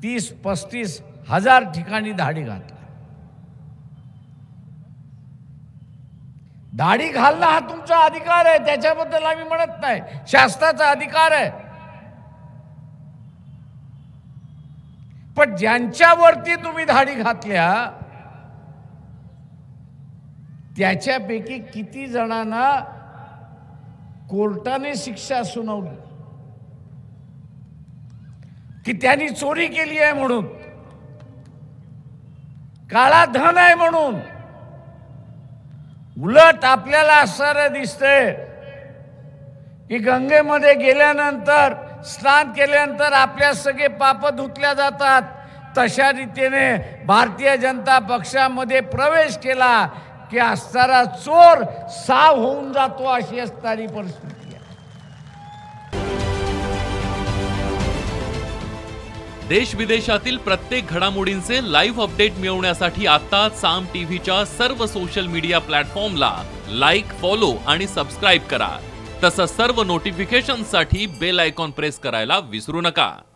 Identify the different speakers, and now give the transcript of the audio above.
Speaker 1: 30-35 हजार ठिकाणी धाडी घातल्या। दाढी घालणं हा तुमचा अधिकार आहे, त्याच्याबद्दल आम्ही म्हणत नाही, शासनाचा अधिकार आहे। पण ज्यांच्यावरती तुम्ही दाढी घातल्या त्याच्यापैकी किती जणांना कोर्टाने शिक्षा सुनावली की त्यांनी चोरी केली आहे म्हणून, काळा धन आहे म्हणून। उलट आपल्याला असं दिसतंय की गंगेमध्ये गेल्यानंतर, स्नान केल्यानंतर आपल्या सगळे पाप धुतल्या जातात। तशा रीतीने भारतीय जनता पक्षामध्ये प्रवेश केला की असणारा चोर साव होऊन जातो, अशी असणारी परिस्थिती आहे।
Speaker 2: देश विदेशातील प्रत्येक घडामोडींचे लाईव्ह अपडेट मिळवण्यासाठी आता साम टीव्हीच्या सर्व सोशल मीडिया प्लॅटफॉर्मला लाईक, फॉलो आणि सबस्क्राईब करा। तसंच सर्व नोटिफिकेशनसाठी बेल आयकॉन प्रेस करायला विसरू नका।